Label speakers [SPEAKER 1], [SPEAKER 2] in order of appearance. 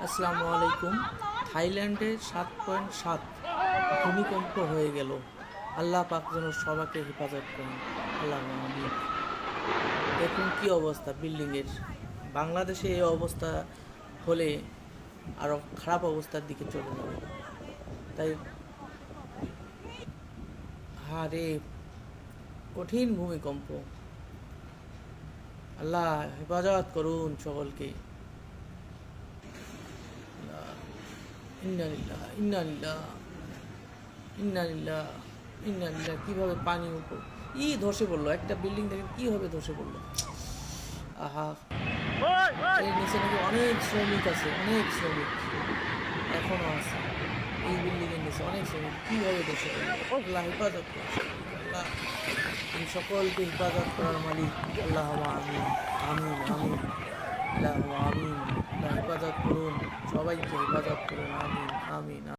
[SPEAKER 1] আসসালামু আলাইকুম। থাইল্যান্ডে 7.7 ভূমিকম্প হয়ে গেল। আল্লাহ পাক যেন সবাইকে হেফাজত করেন। আল্লাহ আমিন। দেখুন কি অবস্থা বিল্ডিংয়ের। বাংলাদেশে এই অবস্থা হলে আরও খারাপ অবস্থার দিকে চলে যাবে। তাই হারে কঠিন ভূমিকম্প। আল্লাহ হেফাজত করুন সকলকে। ইন্নালিল্লাহ ইন্নালিল্লাহ ইন্নালিল্লাহ ইন্নালিল্লাহ। কিভাবে পানি উপর ধসে পড়লো একটা বিল্ডিং, দেখেন কিভাবে ধসে পড়লো। আহা, এর নিচে নাকি অনেক শ্রমিক আছে, অনেক শ্রমিক এখনো আছে। এই বিল্ডিং এর নিচে অনেক শ্রমিক কিভাবে ধসে পড়লো। আল্লাহ হেফাজত করুন। আল্লাহ এই সকলকে হেফাজত করার মালিক আল্লাহ। আমিন আমিন আমিন। আল্লাহ আমিন। আল্লাহ হেফাজত করুন, সবাইকে হেফাজত করুন। আমিন আমিন।